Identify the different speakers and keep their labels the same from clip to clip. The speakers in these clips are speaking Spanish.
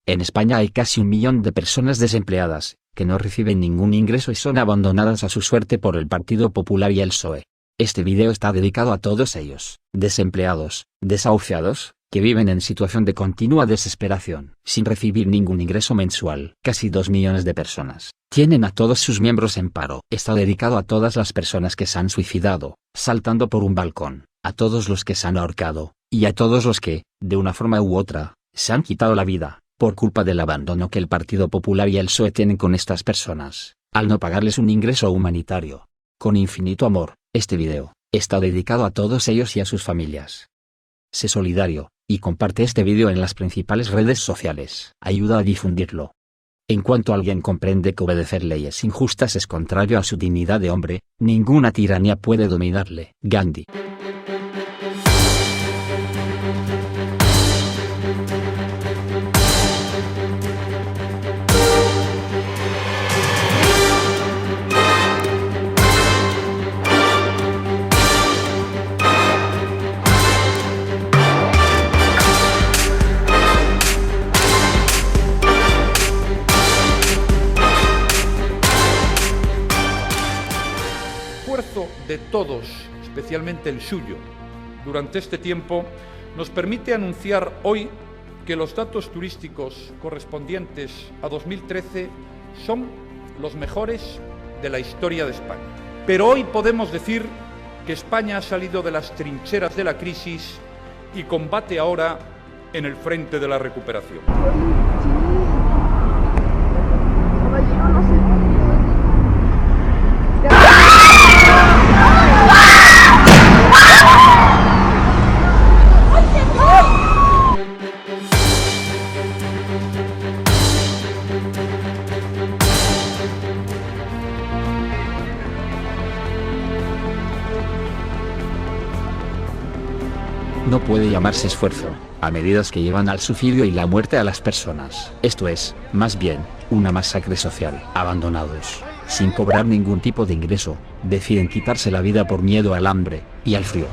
Speaker 1: En España hay casi 1 millón de personas desempleadas, que no reciben ningún ingreso y son abandonadas a su suerte por el Partido Popular y el PSOE. Este video está dedicado a todos ellos, desempleados, desahuciados, que viven en situación de continua desesperación, sin recibir ningún ingreso mensual. Casi 2 millones de personas tienen a todos sus miembros en paro. Está dedicado a todas las personas que se han suicidado, saltando por un balcón, a todos los que se han ahorcado, y a todos los que, de una forma u otra, se han quitado la vida, por culpa del abandono que el Partido Popular y el PSOE tienen con estas personas, al no pagarles un ingreso humanitario. Con infinito amor, este video está dedicado a todos ellos y a sus familias. Sé solidario, y comparte este video en las principales redes sociales. Ayuda a difundirlo. En cuanto alguien comprende que obedecer leyes injustas es contrario a su dignidad de hombre, ninguna tiranía puede dominarle. Gandhi.
Speaker 2: De todos, especialmente el suyo, durante este tiempo, nos permite anunciar hoy que los datos turísticos correspondientes a 2013 son los mejores de la historia de España. Pero hoy podemos decir que España ha salido de las trincheras de la crisis y combate ahora en el frente de la recuperación.
Speaker 1: No puede llamarse esfuerzo a medidas que llevan al suicidio y la muerte a las personas. Esto es, más bien, una masacre social. Abandonados, sin cobrar ningún tipo de ingreso, deciden quitarse la vida por miedo al hambre y al frío.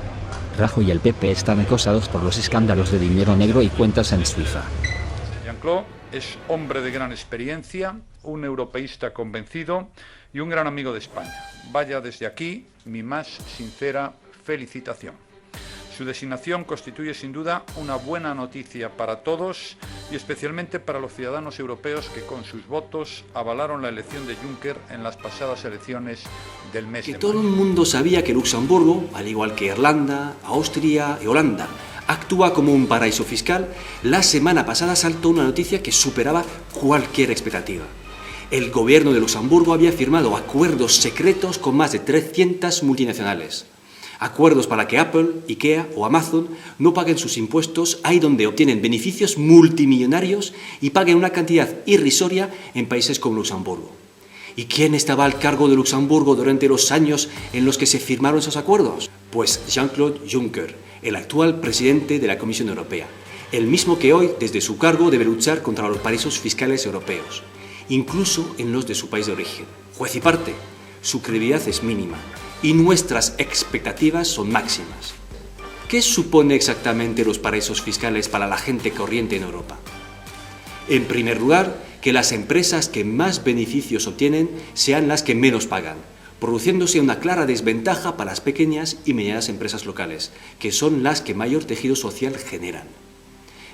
Speaker 1: Rajoy y el PP están acosados por los escándalos de dinero negro y cuentas en Suiza.
Speaker 2: Jean-Claude es hombre de gran experiencia, un europeísta convencido y un gran amigo de España. Vaya desde aquí mi más sincera felicitación. Su designación constituye sin duda una buena noticia para todos y especialmente para los ciudadanos europeos que con sus votos avalaron la elección de Juncker en las pasadas elecciones del mes de mayo.
Speaker 3: Todo el mundo sabía que Luxemburgo, al igual que Irlanda, Austria y Holanda, actúa como un paraíso fiscal. La semana pasada saltó una noticia que superaba cualquier expectativa. El gobierno de Luxemburgo había firmado acuerdos secretos con más de 300 multinacionales. Acuerdos para que Apple, IKEA o Amazon no paguen sus impuestos ahí donde obtienen beneficios multimillonarios y paguen una cantidad irrisoria en países como Luxemburgo. ¿Y quién estaba al cargo de Luxemburgo durante los años en los que se firmaron esos acuerdos? Pues Jean-Claude Juncker, el actual presidente de la Comisión Europea, el mismo que hoy, desde su cargo, debe luchar contra los paraísos fiscales europeos, incluso en los de su país de origen. Juez y parte, su credibilidad es mínima y nuestras expectativas son máximas. ¿Qué supone exactamente los paraísos fiscales para la gente corriente en Europa? En primer lugar, que las empresas que más beneficios obtienen sean las que menos pagan, produciéndose una clara desventaja para las pequeñas y medianas empresas locales, que son las que mayor tejido social generan.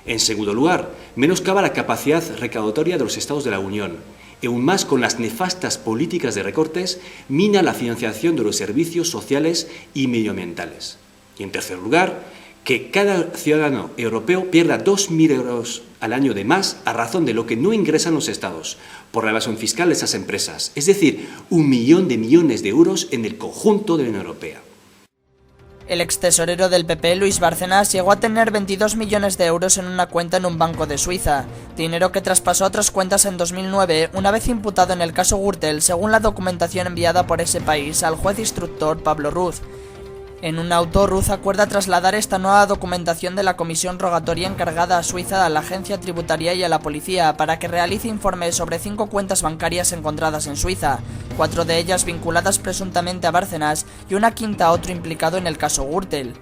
Speaker 3: En segundo lugar, menoscaba la capacidad recaudatoria de los Estados de la Unión, y aún más con las nefastas políticas de recortes, mina la financiación de los servicios sociales y medioambientales. Y en tercer lugar, que cada ciudadano europeo pierda 2.000 euros al año de más a razón de lo que no ingresan los estados por la evasión fiscal de esas empresas, es decir, 1 millón de millones de euros en el conjunto de la Unión Europea.
Speaker 4: El extesorero del PP, Luis Bárcenas, llegó a tener 22 millones de euros en una cuenta en un banco de Suiza, dinero que traspasó a otras cuentas en 2009, una vez imputado en el caso Gürtel, según la documentación enviada por ese país al juez instructor Pablo Ruz. En un auto, Ruz acuerda trasladar esta nueva documentación de la comisión rogatoria encargada a Suiza a la agencia tributaria y a la policía para que realice informes sobre 5 cuentas bancarias encontradas en Suiza, 4 de ellas vinculadas presuntamente a Bárcenas y una quinta a otro implicado en el caso Gürtel.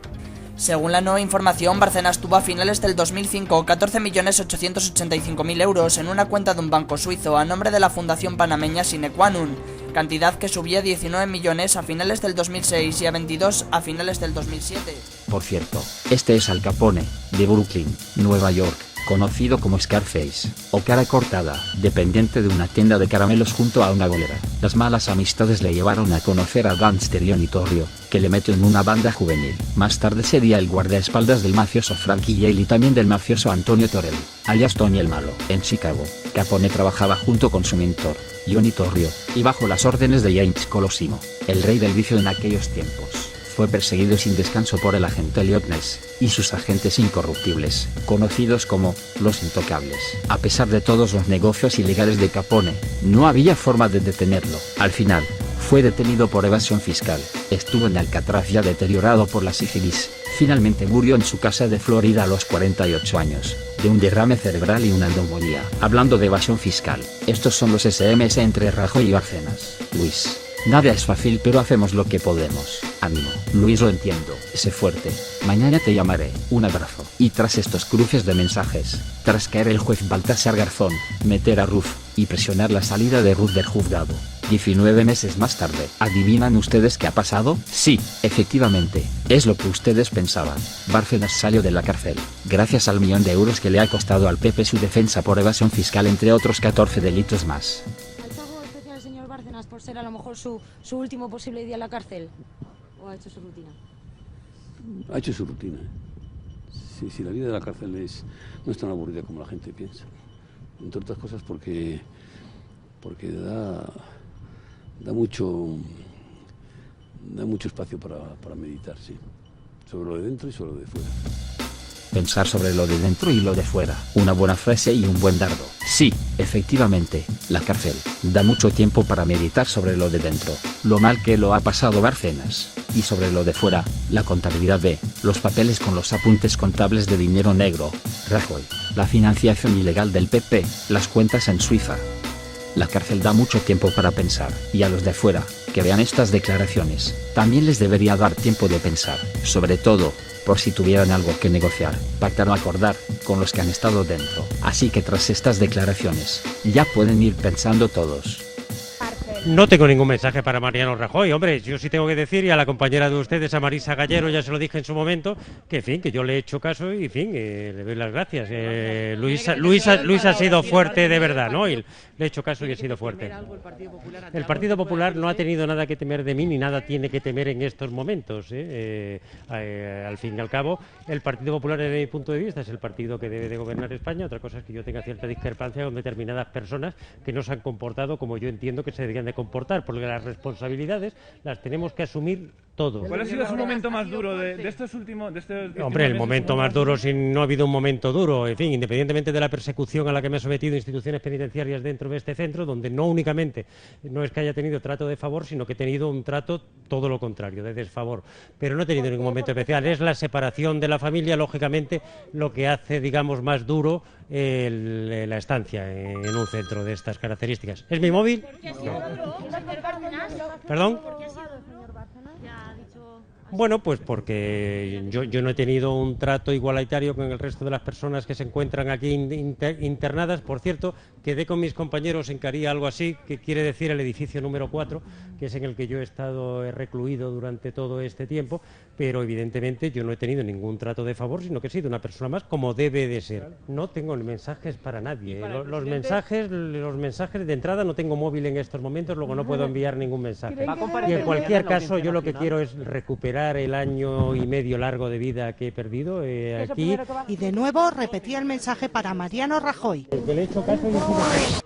Speaker 4: Según la nueva información, Bárcenas tuvo a finales del 2005 14.885.000 euros en una cuenta de un banco suizo a nombre de la Fundación Panameña Sine Qua Non, cantidad que subía a 19 millones a finales del 2006 y a 22 a finales del 2007.
Speaker 1: Por cierto, este es Al Capone, de Brooklyn, Nueva York, conocido como Scarface, o cara cortada, dependiente de una tienda de caramelos junto a una golera. Las malas amistades le llevaron a conocer a gángster Johnny Torrio, que le metió en una banda juvenil. Más tarde sería el guardaespaldas del mafioso Frankie Yale y también del mafioso Antonio Torelli, alias Tony el Malo. En Chicago, Capone trabajaba junto con su mentor, Johnny Torrio, y bajo las órdenes de James Colosimo, el rey del vicio en aquellos tiempos. Fue perseguido sin descanso por el agente Elliot Ness y sus agentes incorruptibles, conocidos como los Intocables. A pesar de todos los negocios ilegales de Capone, no había forma de detenerlo. Al final, fue detenido por evasión fiscal, estuvo en Alcatraz ya deteriorado por la sífilis, finalmente murió en su casa de Florida a los 48 años, de un derrame cerebral y una neumonía. Hablando de evasión fiscal, estos son los SMS entre Rajoy y Bárcenas. Luis. Nada es fácil pero hacemos lo que podemos. Ánimo. Luis, lo entiendo. Sé fuerte. Mañana te llamaré. Un abrazo. Y tras estos cruces de mensajes, tras caer el juez Baltasar Garzón, meter a Ruth, y presionar la salida de Ruth del juzgado, 19 meses más tarde, ¿adivinan ustedes qué ha pasado? Sí, efectivamente, es lo que ustedes pensaban. Bárcenas salió de la cárcel, gracias al millón de euros que le ha costado al PP su defensa por evasión fiscal entre otros 14 delitos más.
Speaker 5: ¿Por ser a lo mejor su último posible día en la cárcel? ¿O ha hecho su rutina?
Speaker 6: Ha hecho su rutina. Sí, la vida de la cárcel no es tan aburrida como la gente piensa. Entre otras cosas porque da mucho espacio para meditar, sí. Sobre lo de dentro y sobre lo de fuera.
Speaker 1: Pensar sobre lo de dentro y lo de fuera. Una buena frase y un buen dardo. Sí, efectivamente, la cárcel da mucho tiempo para meditar sobre lo de dentro, lo mal que lo ha pasado Bárcenas, y sobre lo de fuera, la contabilidad de los papeles con los apuntes contables de dinero negro, Rajoy, la financiación ilegal del PP, las cuentas en Suiza. La cárcel da mucho tiempo para pensar, y a los de fuera, que vean estas declaraciones, también les debería dar tiempo de pensar, sobre todo, por si tuvieran algo que negociar, pactar o acordar, con los que han estado dentro. Así que tras estas declaraciones, ya pueden ir pensando todos.
Speaker 7: No tengo ningún mensaje para Mariano Rajoy, hombre, yo sí tengo que decir, y a la compañera de ustedes, a Marisa Gallero, ya se lo dije en su momento, que en fin, que yo le he hecho caso y en fin, le doy las gracias. Luis ha sido fuerte de verdad, ¿no? Y le he hecho caso y he sido fuerte. El Partido Popular no ha tenido nada que temer de mí, ni nada tiene que temer en estos momentos. Al fin y al cabo, el Partido Popular, desde mi punto de vista, es el partido que debe de gobernar España. Otra cosa es que yo tenga cierta discrepancia con determinadas personas que no se han comportado como yo entiendo que se deberían de comportar, porque las responsabilidades las tenemos que asumir todos.
Speaker 8: ¿Cuál ha sido su momento más duro de estos últimos
Speaker 7: Hombre, el momento más duro, si no ha habido un momento duro, en fin, independientemente de la persecución a la que me ha sometido instituciones penitenciarias dentro de este centro, donde no únicamente no es que haya tenido trato de favor, sino que he tenido un trato todo lo contrario, de desfavor, pero no he tenido ningún momento especial. Es la separación de la familia, lógicamente, lo que hace, digamos, más duro la estancia en un centro de estas características. ¿Es mi móvil? ¿Perdón? Bueno, pues porque yo no he tenido un trato igualitario con el resto de las personas que se encuentran aquí internadas. Por cierto, quedé con mis compañeros en que haría algo así, que quiere decir el edificio número 4, que es en el que yo he estado recluido durante todo este tiempo, pero evidentemente yo no he tenido ningún trato de favor, sino que he sido una persona más como debe de ser. No tengo mensajes para nadie. Los mensajes de entrada, no tengo móvil en estos momentos, luego no puedo enviar ningún mensaje. Y en cualquier caso, yo lo que quiero es recuperar el año y medio largo de vida que he perdido aquí.
Speaker 9: Y de nuevo repetía el mensaje para Mariano Rajoy.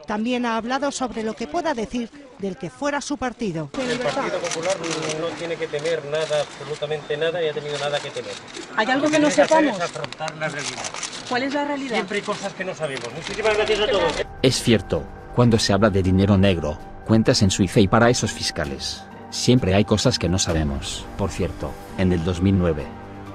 Speaker 9: También ha hablado sobre lo que pueda decir del que fuera su partido.
Speaker 7: El Partido Popular no tiene que temer nada, absolutamente nada, ni ha tenido nada que temer.
Speaker 5: ¿Hay algo que no sepamos?
Speaker 7: Es afrontar la realidad.
Speaker 5: ¿Cuál es la realidad?
Speaker 7: Siempre hay cosas que no sabemos. Muchísimas gracias a todos.
Speaker 1: Es cierto, cuando se habla de dinero negro, cuentas en Suiza y paraísos fiscales, siempre hay cosas que no sabemos. Por cierto, en el 2009,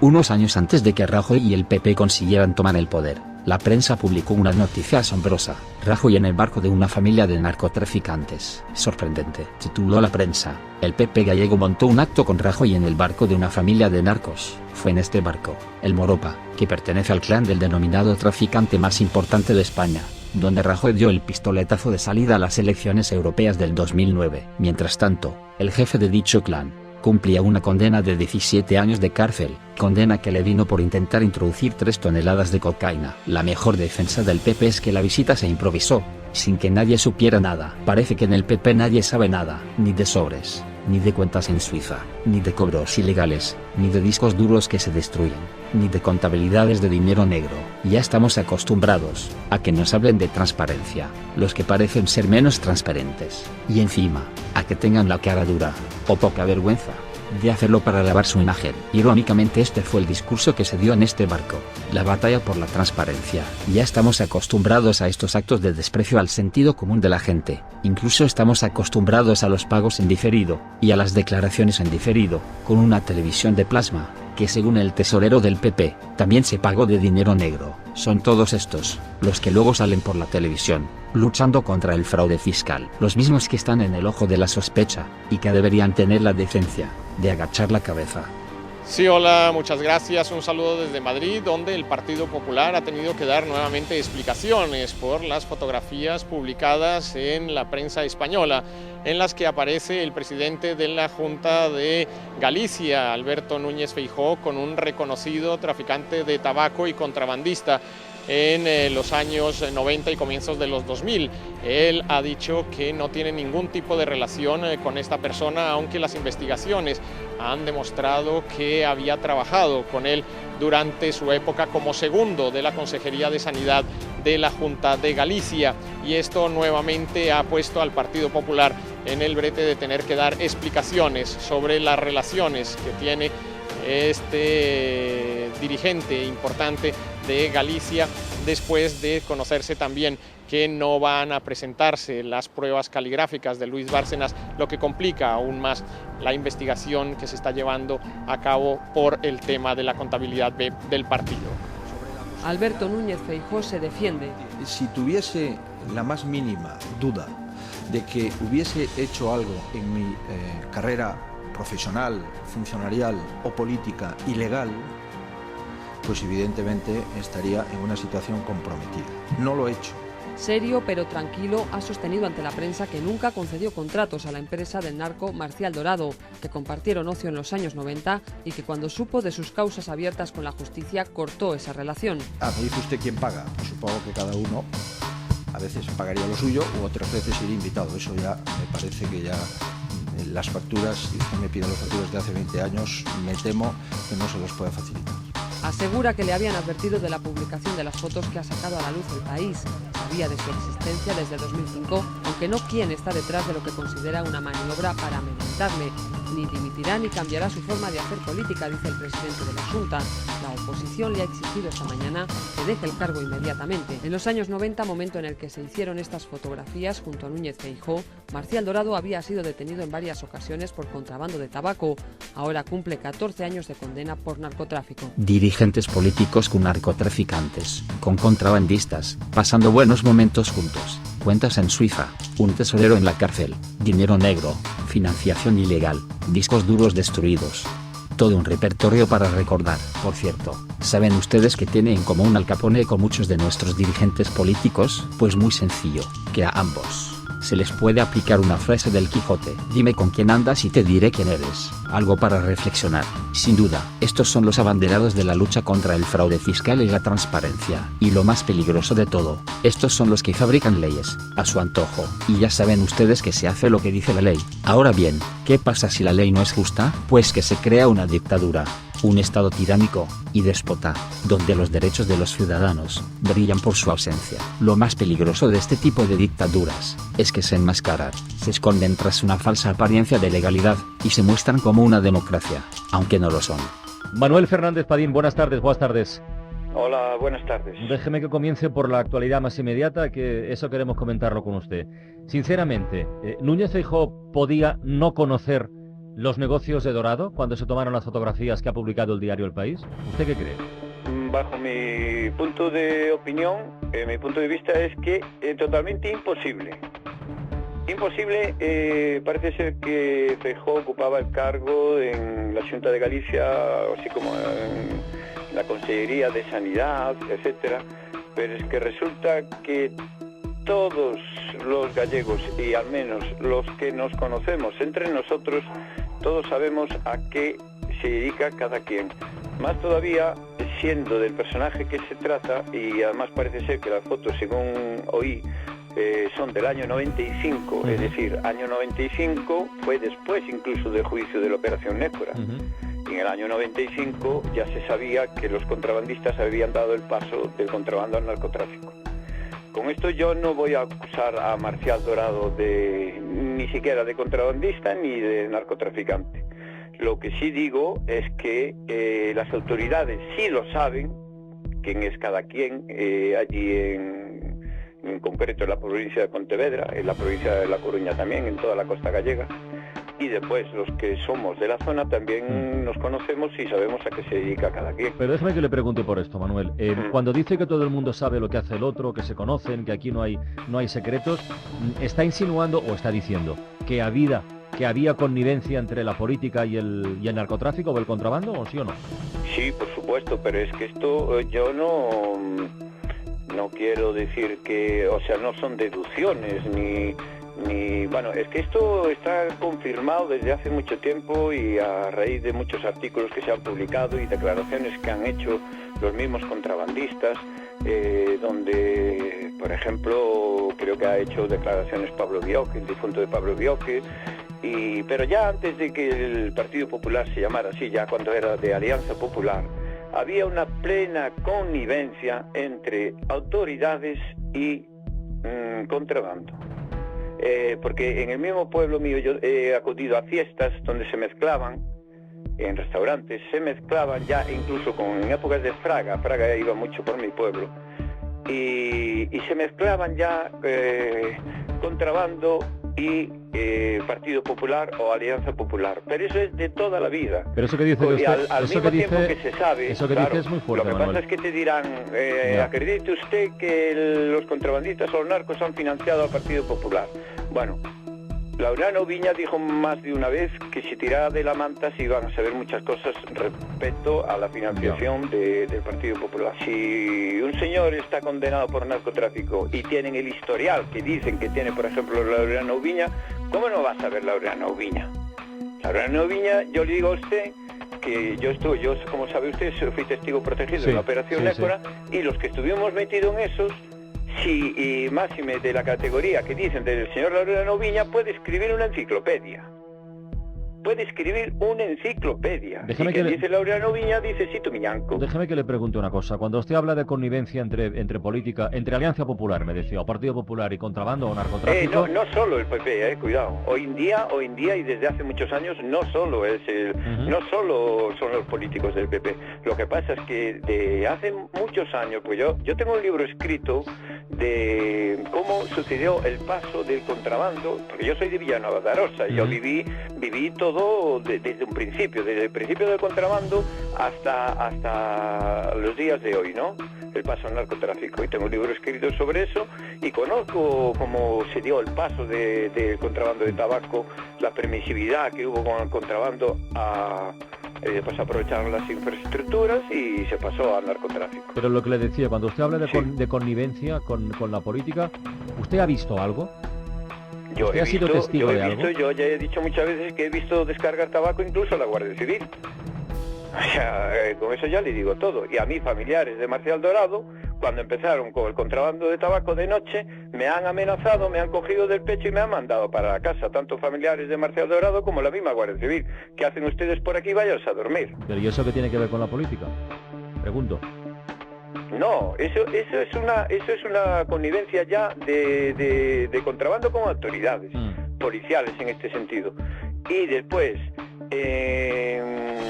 Speaker 1: unos años antes de que Rajoy y el PP consiguieran tomar el poder, la prensa publicó una noticia asombrosa. Rajoy en el barco de una familia de narcotraficantes. Sorprendente, tituló la prensa. El PP gallego montó un acto con Rajoy en el barco de una familia de narcos. Fue en este barco, el Moropa, que pertenece al clan del denominado traficante más importante de España, donde Rajoy dio el pistoletazo de salida a las elecciones europeas del 2009. Mientras tanto, el jefe de dicho clan cumplía una condena de 17 años de cárcel, condena que le vino por intentar introducir 3 toneladas de cocaína. La mejor defensa del PP es que la visita se improvisó, sin que nadie supiera nada. Parece que en el PP nadie sabe nada, ni de sobres, ni de cuentas en Suiza, ni de cobros ilegales, ni de discos duros que se destruyen, ni de contabilidades de dinero negro. Ya estamos acostumbrados a que nos hablen de transparencia, los que parecen ser menos transparentes, y encima, a que tengan la cara dura, o poca vergüenza, de hacerlo para lavar su imagen. Irónicamente este fue el discurso que se dio en este barco, la batalla por la transparencia. Ya estamos acostumbrados a estos actos de desprecio al sentido común de la gente, incluso estamos acostumbrados a los pagos en diferido, y a las declaraciones en diferido, con una televisión de plasma, que según el tesorero del PP, también se pagó de dinero negro. Son todos estos, los que luego salen por la televisión, luchando contra el fraude fiscal, los mismos que están en el ojo de la sospecha, y que deberían tener la decencia de agachar la cabeza.
Speaker 10: Sí, hola, muchas gracias. Un saludo desde Madrid, donde el Partido Popular ha tenido que dar nuevamente explicaciones por las fotografías publicadas en la prensa española, en las que aparece el presidente de la Junta de Galicia, Alberto Núñez Feijóo, con un reconocido traficante de tabaco y contrabandista en los años 90 y comienzos de los 2000. Él ha dicho que no tiene ningún tipo de relación con esta persona, aunque las investigaciones han demostrado que había trabajado con él durante su época como segundo de la Consejería de Sanidad de la Junta de Galicia. Y esto nuevamente ha puesto al Partido Popular en el brete de tener que dar explicaciones sobre las relaciones que tiene este dirigente importante de Galicia, después de conocerse también que no van a presentarse las pruebas caligráficas de Luis Bárcenas, lo que complica aún más la investigación que se está llevando a cabo por el tema de la contabilidad del partido.
Speaker 11: Alberto Núñez Feijóo se defiende.
Speaker 12: Si tuviese la más mínima duda de que hubiese hecho algo en mi carrera profesional, funcionarial o política ilegal, pues evidentemente estaría en una situación comprometida. No lo he hecho.
Speaker 11: Serio pero tranquilo, ha sostenido ante la prensa que nunca concedió contratos a la empresa del narco Marcial Dorado, que compartieron ocio en los años 90 y que cuando supo de sus causas abiertas con la justicia cortó esa relación.
Speaker 12: Me dice usted quién paga. Pues supongo que cada uno a veces pagaría lo suyo u otras veces iría invitado. Eso ya me parece que ya las facturas, si usted me pide las facturas de hace 20 años, me temo que no se los pueda facilitar.
Speaker 11: Asegura que le habían advertido de la publicación de las fotos que ha sacado a la luz El País. Sabía de su existencia desde 2005, aunque no quién está detrás de lo que considera una maniobra para amedrentarle. Ni dimitirá ni cambiará su forma de hacer política, dice el presidente de la Junta. La oposición le ha exigido esta mañana que deje el cargo inmediatamente. En los años 90, momento en el que se hicieron estas fotografías junto a Núñez Feijóo, Marcial Dorado había sido detenido en varias ocasiones por contrabando de tabaco. Ahora cumple 14 años de condena por narcotráfico.
Speaker 1: Dirigentes políticos con narcotraficantes, con contrabandistas, pasando buenos momentos juntos, cuentas en Suiza, un tesorero en la cárcel, dinero negro, financiación ilegal, discos duros destruidos. Todo un repertorio para recordar. Por cierto, ¿saben ustedes qué tiene en común Al Capone con muchos de nuestros dirigentes políticos? Pues muy sencillo, que a ambos se les puede aplicar una frase del Quijote: dime con quién andas y te diré quién eres. Algo para reflexionar. Sin duda, estos son los abanderados de la lucha contra el fraude fiscal y la transparencia. Y lo más peligroso de todo, estos son los que fabrican leyes a su antojo. Y ya saben ustedes que se hace lo que dice la ley. Ahora bien, ¿qué pasa si la ley no es justa? Pues que se crea una dictadura, un estado tiránico y déspota, donde los derechos de los ciudadanos brillan por su ausencia. Lo más peligroso de este tipo de dictaduras es que se enmascaran, se esconden tras una falsa apariencia de legalidad y se muestran como una democracia, aunque no lo son.
Speaker 13: Manuel Fernández Padín, buenas tardes, buenas tardes.
Speaker 14: Hola, buenas tardes.
Speaker 13: Déjeme que comience por la actualidad más inmediata, que eso queremos comentarlo con usted. Sinceramente, ¿Núñez Feijóo podía no conocer los negocios de Dorado cuando se tomaron las fotografías que ha publicado el diario El País? ¿Usted qué cree?
Speaker 14: bajo mi punto de opinión, mi punto de vista es que totalmente imposible. Imposible, parece ser que Feijóo ocupaba el cargo en la Xunta de Galicia, así como en la Consellería de Sanidad, etcétera, pero es que resulta que todos los gallegos, y al menos los que nos conocemos entre nosotros, todos sabemos a qué se dedica cada quien. Más todavía siendo del personaje que se trata, y además parece ser que las fotos, según oí, son del año 95, es decir, año 95 fue después incluso del juicio de la Operación Nécora. Y en el año 95 ya se sabía que los contrabandistas habían dado el paso del contrabando al narcotráfico. Con esto yo no voy a acusar a Marcial Dorado ni siquiera de contrabandista ni de narcotraficante. Lo que sí digo es que las autoridades sí lo saben, quién es cada quien, allí en concreto en la provincia de Pontevedra, en la provincia de La Coruña también, en toda la costa gallega, y después los que somos de la zona también nos conocemos y sabemos a qué se dedica cada quien.
Speaker 13: Pero déjame que le pregunte por esto, Manuel. Cuando dice que todo el mundo sabe lo que hace el otro, que se conocen, que aquí no hay secretos, ¿está insinuando o está diciendo que había connivencia entre la política y el narcotráfico o el contrabando, o sí o no?
Speaker 14: Sí, por supuesto, pero es que esto yo no quiero decir que, o sea, no son deducciones ni bueno, es que esto está confirmado desde hace mucho tiempo y a raíz de muchos artículos que se han publicado y declaraciones que han hecho los mismos contrabandistas, donde, por ejemplo, creo que ha hecho declaraciones Pablo Bioque, el difunto de Pablo Bioque, pero ya antes de que el Partido Popular se llamara así, ya cuando era de Alianza Popular, había una plena connivencia entre autoridades y contrabando. Porque en el mismo pueblo mío yo he acudido a fiestas donde se mezclaban, en restaurantes, se mezclaban ya incluso en épocas de Fraga iba mucho por mi pueblo, y se mezclaban ya contrabando y Partido Popular o Alianza Popular, pero eso es de toda la vida.
Speaker 13: Pero eso que dice usted,
Speaker 14: al mismo tiempo que se sabe,
Speaker 13: eso que
Speaker 14: claro,
Speaker 13: dice es muy fuerte,
Speaker 14: lo que
Speaker 13: Manuel.
Speaker 14: pasa es que te dirán, acredite usted que los contrabandistas o los narcos han financiado al Partido Popular. Bueno, Laureano Viña dijo más de una vez que si tiraba de la manta se iban a saber muchas cosas respecto a la financiación del Partido Popular. Si un señor está condenado por narcotráfico y tienen el historial que dicen que tiene, por ejemplo, Laureano Viña, ¿cómo no va a saber Laureano Viña? Laureano Viña, yo le digo a usted que yo, como sabe usted, fui testigo protegido de la Operación Nécora, y los que estuvimos metidos en esos, y máxime de la categoría que dicen del señor Laureano Viña, puede escribir una enciclopedia. Puede escribir una enciclopedia.
Speaker 13: Déjame
Speaker 14: y
Speaker 13: que
Speaker 14: dice Laureano Viña, dice Sito Miñanco.
Speaker 13: Déjeme que le pregunte una cosa. Cuando usted habla de connivencia entre política, entre Alianza Popular, me decía, o Partido Popular, y contrabando o narcotráfico...
Speaker 14: No solo el PP, cuidado. Hoy en día y desde hace muchos años, no solo no solo son los políticos del PP. Lo que pasa es que de hace muchos años, pues yo tengo un libro escrito de cómo sucedió el paso del contrabando, porque yo soy de Villanueva de Arosa, yo viví todo desde un principio, desde el principio del contrabando hasta los días de hoy, ¿no? El paso al narcotráfico, y tengo un libro escrito sobre eso, y conozco cómo se dio el paso del contrabando de tabaco, la permisividad que hubo con el contrabando pues aprovecharon las infraestructuras y se pasó al narcotráfico.
Speaker 13: Pero lo que le decía, cuando usted habla de connivencia con la política, ¿usted ha visto algo?
Speaker 14: Yo ya he dicho muchas veces que he visto descargar tabaco incluso a la Guardia Civil. O sea, con eso ya le digo todo. Y a mí, familiares de Marcial Dorado, cuando empezaron con el contrabando de tabaco de noche, me han amenazado, me han cogido del pecho y me han mandado para la casa, tanto familiares de Marcial Dorado como la misma Guardia Civil. ¿Qué hacen ustedes por aquí? Váyanse a dormir.
Speaker 13: ¿Pero y eso qué tiene que ver con la política? Pregunto.
Speaker 14: No, eso es una connivencia ya de contrabando con autoridades policiales en este sentido. Y después, en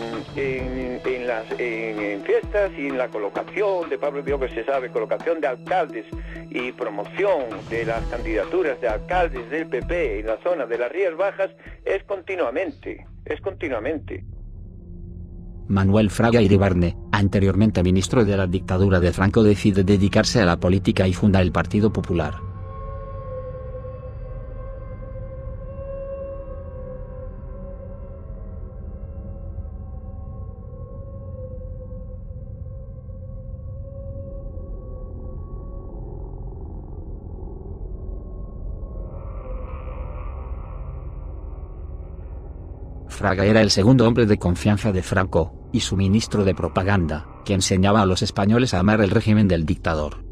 Speaker 14: fiestas y en la colocación de Pablo Bioque, se sabe, colocación de alcaldes y promoción de las candidaturas de alcaldes del PP en la zona de las Rías Bajas, es continuamente.
Speaker 1: Manuel Fraga Iribarne, anteriormente ministro de la dictadura de Franco, decide dedicarse a la política y funda el Partido Popular. Fraga era el segundo hombre de confianza de Franco, y su ministro de propaganda, que enseñaba a los españoles a amar el régimen del dictador.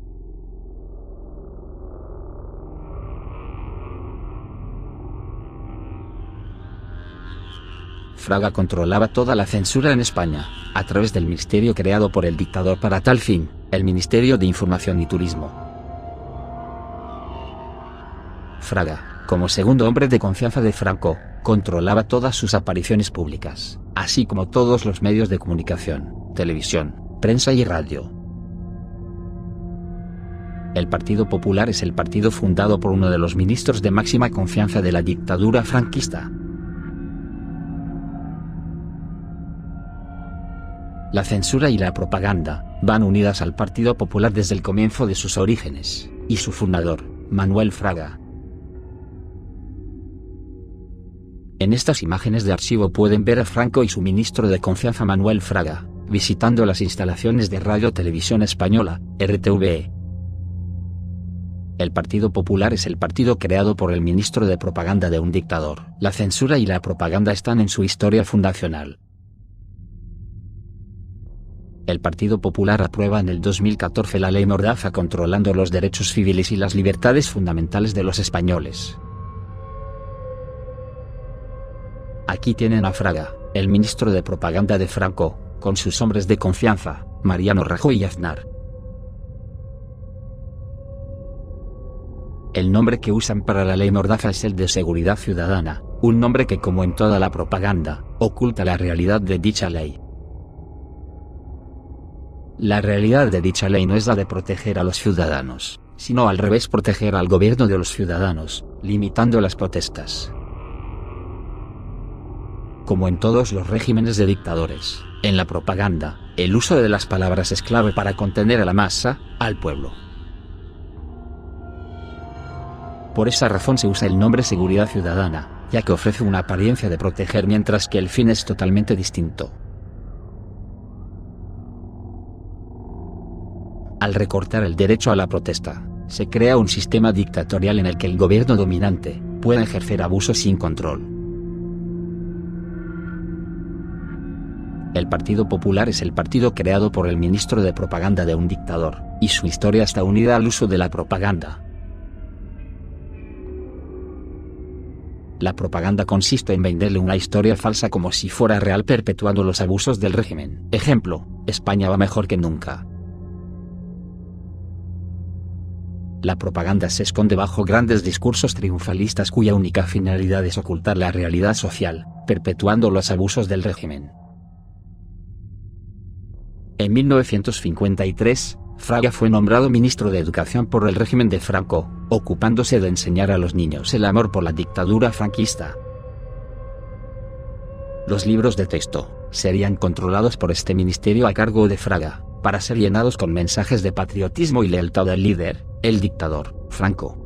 Speaker 1: Fraga controlaba toda la censura en España, a través del ministerio creado por el dictador para tal fin, el Ministerio de Información y Turismo. Fraga, como segundo hombre de confianza de Franco, controlaba todas sus apariciones públicas, así como todos los medios de comunicación, televisión, prensa y radio. El Partido Popular es el partido fundado por uno de los ministros de máxima confianza de la dictadura franquista. La censura y la propaganda van unidas al Partido Popular desde el comienzo de sus orígenes, y su fundador, Manuel Fraga. En estas imágenes de archivo pueden ver a Franco y su ministro de confianza Manuel Fraga, visitando las instalaciones de Radio Televisión Española, RTVE. El Partido Popular es el partido creado por el ministro de propaganda de un dictador. La censura y la propaganda están en su historia fundacional. El Partido Popular aprueba en el 2014 la Ley Mordaza controlando los derechos civiles y las libertades fundamentales de los españoles. Aquí tienen a Fraga, el ministro de propaganda de Franco, con sus hombres de confianza, Mariano Rajoy y Aznar. El nombre que usan para la Ley Mordaza es el de Seguridad Ciudadana, un nombre que, como en toda la propaganda, oculta la realidad de dicha ley. La realidad de dicha ley no es la de proteger a los ciudadanos, sino al revés, proteger al gobierno de los ciudadanos, limitando las protestas. Como en todos los regímenes de dictadores, en la propaganda, el uso de las palabras es clave para contener a la masa, al pueblo. Por esa razón se usa el nombre Seguridad Ciudadana, ya que ofrece una apariencia de proteger mientras que el fin es totalmente distinto. Al recortar el derecho a la protesta, se crea un sistema dictatorial en el que el gobierno dominante puede ejercer abusos sin control. El Partido Popular es el partido creado por el ministro de propaganda de un dictador, y su historia está unida al uso de la propaganda. La propaganda consiste en venderle una historia falsa como si fuera real, perpetuando los abusos del régimen. Ejemplo, España va mejor que nunca. La propaganda se esconde bajo grandes discursos triunfalistas cuya única finalidad es ocultar la realidad social, perpetuando los abusos del régimen. En 1953, Fraga fue nombrado ministro de Educación por el régimen de Franco, ocupándose de enseñar a los niños el amor por la dictadura franquista. Los libros de texto serían controlados por este ministerio a cargo de Fraga, para ser llenados con mensajes de patriotismo y lealtad al líder, el dictador, Franco.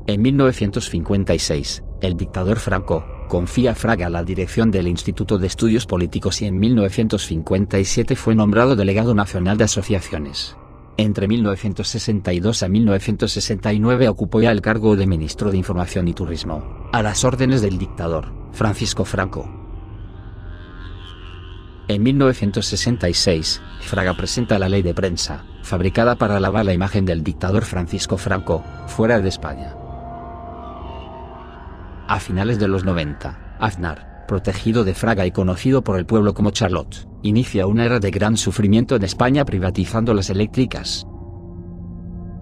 Speaker 1: En 1956, el dictador Franco confía a Fraga la dirección del Instituto de Estudios Políticos y en 1957 fue nombrado delegado nacional de asociaciones. Entre 1962 a 1969 ocupó ya el cargo de ministro de Información y Turismo, a las órdenes del dictador, Francisco Franco. En 1966, Fraga presenta la ley de prensa, fabricada para lavar la imagen del dictador Francisco Franco, fuera de España. A finales de los 90, Aznar, protegido de Fraga y conocido por el pueblo como Charlotte, inicia una era de gran sufrimiento en España privatizando las eléctricas.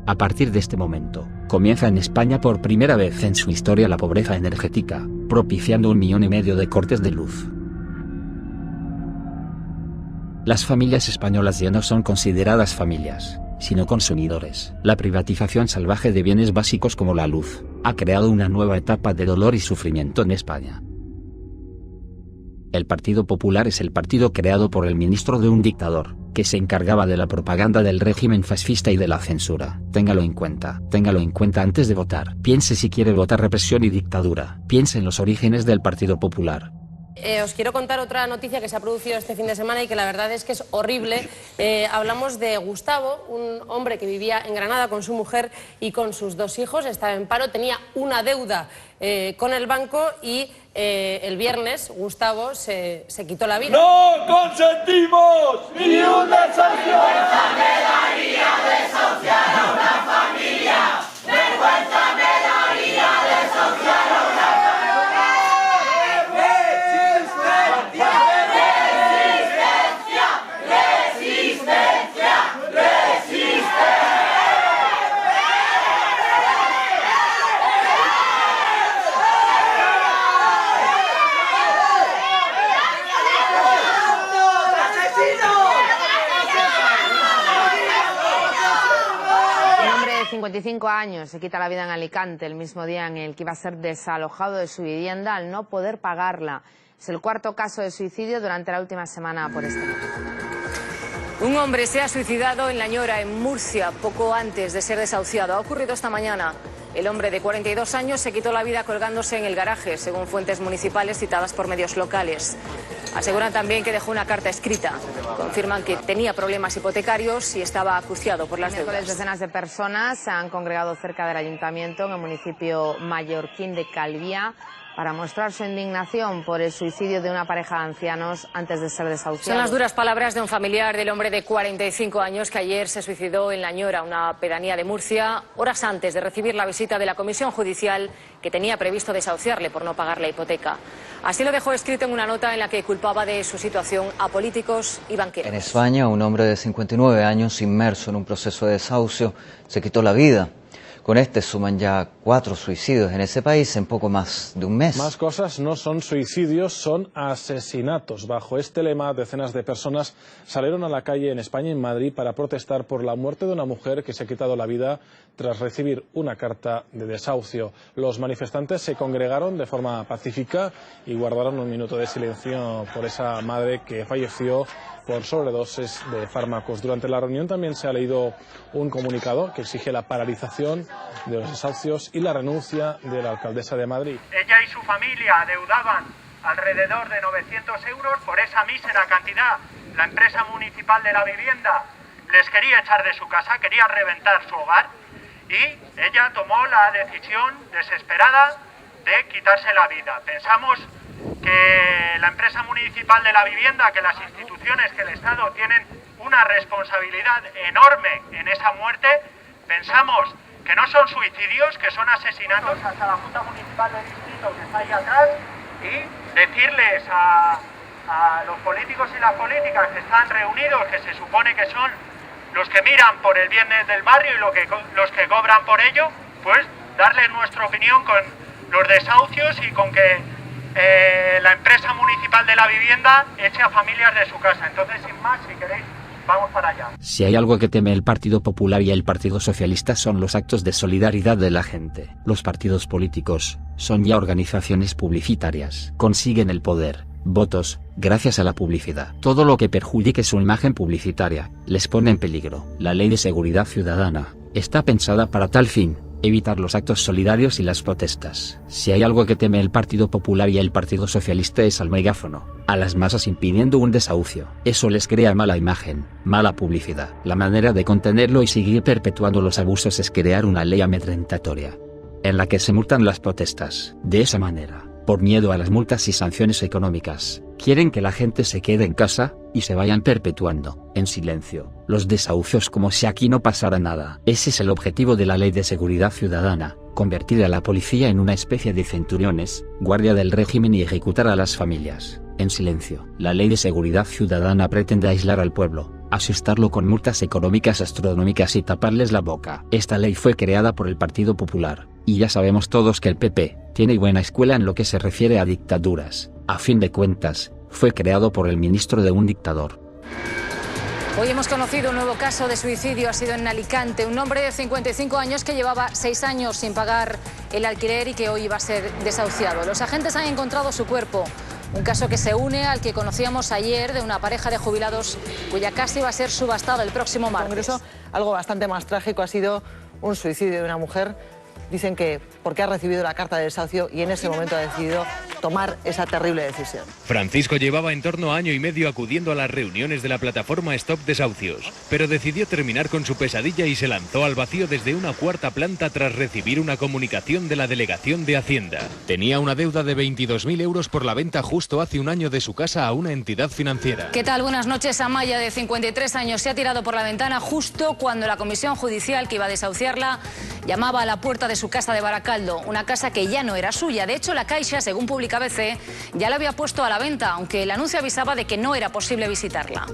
Speaker 1: A partir de este momento, comienza en España por primera vez en su historia la pobreza energética, propiciando 1,5 millones de cortes de luz. Las familias españolas ya no son consideradas familias, sino consumidores. La privatización salvaje de bienes básicos como la luz ha creado una nueva etapa de dolor y sufrimiento en España. El Partido Popular es el partido creado por el ministro de un dictador, que se encargaba de la propaganda del régimen fascista y de la censura. Téngalo en cuenta antes de votar. Piense si quiere votar represión y dictadura. Piense en los orígenes del Partido Popular.
Speaker 15: Os quiero contar otra noticia que se ha producido este fin de semana y que la verdad es que es horrible. Hablamos de Gustavo, un hombre que vivía en Granada con su mujer y con sus 2 hijos. Estaba en paro, tenía una deuda con el banco y el viernes Gustavo se quitó la vida.
Speaker 16: ¡No consentimos ni un desahucio!
Speaker 17: ¡Vergüenza me daría desahuciar a una familia! ¡Vergüenza me daría desahuciar a una familia!
Speaker 18: Un hombre de 55 años se quita la vida en Alicante el mismo día en el que iba a ser desalojado de su vivienda al no poder pagarla. Es el 4º caso de suicidio durante la última semana por este motivo.
Speaker 19: Un hombre se ha suicidado en La Ñora, en Murcia, poco antes de ser desahuciado. Ha ocurrido esta mañana. El hombre de 42 años se quitó la vida colgándose en el garaje, según fuentes municipales citadas por medios locales. Aseguran también que dejó una carta escrita. Confirman que tenía problemas hipotecarios y estaba acuciado por las deudas.
Speaker 18: Miércoles, decenas de personas se han congregado cerca del ayuntamiento en el municipio mallorquín de Calviá para mostrar su indignación por el suicidio de una pareja de ancianos antes de ser desahuciados.
Speaker 19: Son las duras palabras de un familiar del hombre de 45 años que ayer se suicidó en La Ñora, una pedanía de Murcia, horas antes de recibir la visita de la comisión judicial que tenía previsto desahuciarle por no pagar la hipoteca. Así lo dejó escrito en una nota en la que culpaba de su situación a políticos y banqueros.
Speaker 20: En España, un hombre de 59 años inmerso en un proceso de desahucio se quitó la vida. Con este suman ya 4 suicidios en ese país en poco más de un mes.
Speaker 21: Más cosas, no son suicidios, son asesinatos. Bajo este lema, decenas de personas salieron a la calle en España y en Madrid para protestar por la muerte de una mujer que se ha quitado la vida tras recibir una carta de desahucio. Los manifestantes se congregaron de forma pacífica y guardaron un minuto de silencio por esa madre que falleció por sobredosis de fármacos. Durante la reunión también se ha leído un comunicado que exige la paralización de los desahucios y la renuncia de la alcaldesa de Madrid.
Speaker 22: Ella y su familia adeudaban alrededor de 900 euros por esa mísera cantidad. La empresa municipal de la vivienda les quería echar de su casa, quería reventar su hogar y ella tomó la decisión desesperada de quitarse la vida. Pensamos que la empresa municipal de la vivienda, que las instituciones, que el Estado tienen una responsabilidad enorme en esa muerte. Pensamos que no son suicidios, que son asesinatos. Hasta la Junta Municipal del Distrito, que está ahí atrás, y decirles a los políticos y las políticas que están reunidos, que se supone que son los que miran por el bien del barrio y los que cobran por ello, pues darles nuestra opinión con los desahucios y con que la empresa municipal de la vivienda eche a familias de su casa. Entonces, sin más, si queréis, vamos para allá.
Speaker 1: Si hay algo que teme el Partido Popular y el Partido Socialista son los actos de solidaridad de la gente. Los partidos políticos son ya organizaciones publicitarias. Consiguen el poder, votos, gracias a la publicidad. Todo lo que perjudique su imagen publicitaria, les pone en peligro. La Ley de Seguridad Ciudadana está pensada para tal fin. Evitar los actos solidarios y las protestas. Si hay algo que teme el Partido Popular y el Partido Socialista es al megáfono, a las masas impidiendo un desahucio. Eso les crea mala imagen, mala publicidad. La manera de contenerlo y seguir perpetuando los abusos es crear una ley amedrentatoria, en la que se multan las protestas. De esa manera, por miedo a las multas y sanciones económicas, quieren que la gente se quede en casa, y se vayan perpetuando, en silencio, los desahucios como si aquí no pasara nada. Ese es el objetivo de la Ley de Seguridad Ciudadana, convertir a la policía en una especie de centuriones, guardia del régimen y ejecutar a las familias, en silencio. La Ley de Seguridad Ciudadana pretende aislar al pueblo, asustarlo con multas económicas astronómicas y taparles la boca. Esta ley fue creada por el Partido Popular, y ya sabemos todos que el PP tiene buena escuela en lo que se refiere a dictaduras. A fin de cuentas, fue creado por el ministro de un dictador.
Speaker 19: Hoy hemos conocido un nuevo caso de suicidio, ha sido en Alicante. Un hombre de 55 años que llevaba 6 años sin pagar el alquiler y que hoy iba a ser desahuciado. Los agentes han encontrado su cuerpo Un caso que se une al que conocíamos ayer de una pareja de jubilados cuya casa iba a ser subastada el próximo martes.
Speaker 2: En el Congreso, algo bastante más trágico ha sido un suicidio de una mujer. Dicen que porque ha recibido la carta de desahucio y en ese momento ha decidido tomar esa terrible decisión.
Speaker 3: Francisco llevaba en torno a año y medio acudiendo a las reuniones de la plataforma Stop Desahucios, pero decidió terminar con su pesadilla y se lanzó al vacío desde una cuarta planta tras recibir una comunicación de la Delegación de Hacienda. Tenía una deuda de 22.000 euros por la venta justo hace un año de su casa a una entidad financiera.
Speaker 19: ¿Qué tal? Buenas noches. Amaya, de 53 años, se ha tirado por la ventana justo cuando la comisión judicial que iba a desahuciarla llamaba a la puerta de su casa de Baracaldo, una casa que ya no era suya. De hecho, la Caixa, según publica ABC, ya la había puesto a la venta, aunque el anuncio avisaba de que no era posible visitarla.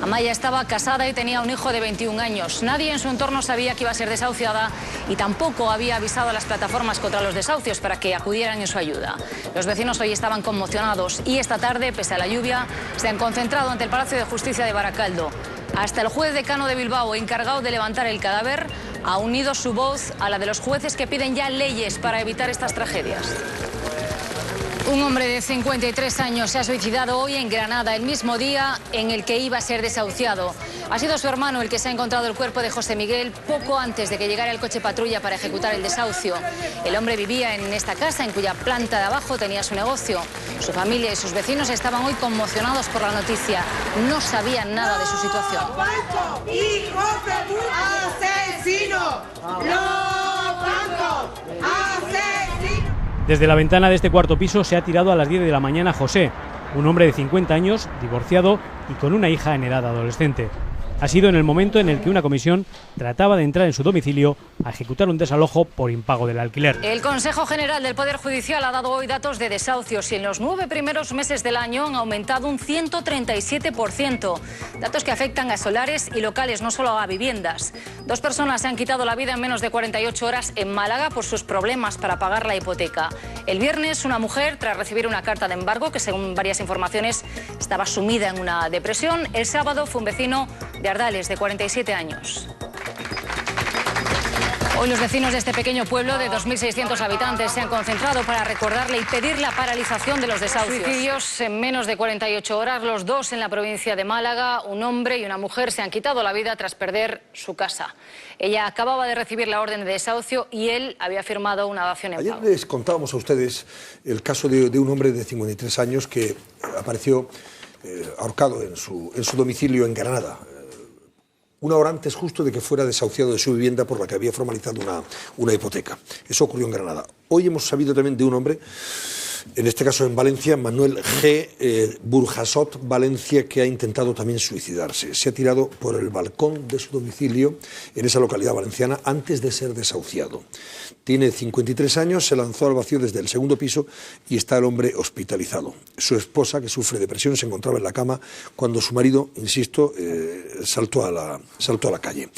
Speaker 19: Amaya estaba casada y tenía un hijo de 21 años. Nadie en su entorno sabía que iba a ser desahuciada y tampoco había avisado a las plataformas contra los desahucios para que acudieran en su ayuda. Los vecinos hoy estaban conmocionados y esta tarde, pese a la lluvia, se han concentrado ante el Palacio de Justicia de Baracaldo. Hasta el juez decano de Bilbao, encargado de levantar el cadáver, ha unido su voz a la de los jueces que piden ya leyes para evitar estas tragedias. Un hombre de 53 años se ha suicidado hoy en Granada, el mismo día en el que iba a ser desahuciado. Ha sido su hermano el que se ha encontrado el cuerpo de José Miguel poco antes de que llegara el coche patrulla para ejecutar el desahucio. El hombre vivía en esta casa, en cuya planta de abajo tenía su negocio. Su familia y sus vecinos estaban hoy conmocionados por la noticia. No sabían nada de su situación.
Speaker 17: ¡Hijos de puta! ¡Asesino! ¡Los bancos! ¡Asesino!
Speaker 23: Desde la ventana de este cuarto piso se ha tirado a las 10 de la mañana José, un hombre de 50 años, divorciado y con una hija en edad adolescente. Ha sido en el momento en el que una comisión trataba de entrar en su domicilio a ejecutar un desalojo por impago del alquiler.
Speaker 19: El Consejo General del Poder Judicial ha dado hoy datos de desahucios y en los 9 primeros meses del año han aumentado un 137%. Datos que afectan a solares y locales, no solo a viviendas. 2 personas se han quitado la vida en menos de 48 horas en Málaga por sus problemas para pagar la hipoteca. El viernes, una mujer, tras recibir una carta de embargo, que según varias informaciones estaba sumida en una depresión. El sábado fue un vecino de Ardales, de 47 años. Hoy los vecinos de este pequeño pueblo de 2.600 habitantes se han concentrado para recordarle y pedir la paralización de los desahucios. Suicidios en menos de 48 horas, los 2 en la provincia de Málaga. Un hombre y una mujer se han quitado la vida tras perder su casa. Ella acababa de recibir la orden de desahucio y él había firmado una dación en pago.
Speaker 24: Ayer les contábamos a ustedes el caso de un hombre de 53 años que apareció ahorcado en su domicilio en Granada, una hora antes justo de que fuera desahuciado de su vivienda por la que había formalizado una hipoteca. Eso ocurrió en Granada. Hoy hemos sabido también de un hombre, en este caso en Valencia, Manuel G. Burjasot, Valencia, que ha intentado también suicidarse. Se ha tirado por el balcón de su domicilio en esa localidad valenciana antes de ser desahuciado. Tiene 53 años, se lanzó al vacío desde el segundo piso y está el hombre hospitalizado. Su esposa, que sufre depresión, se encontraba en la cama cuando su marido, insisto, saltó a la calle.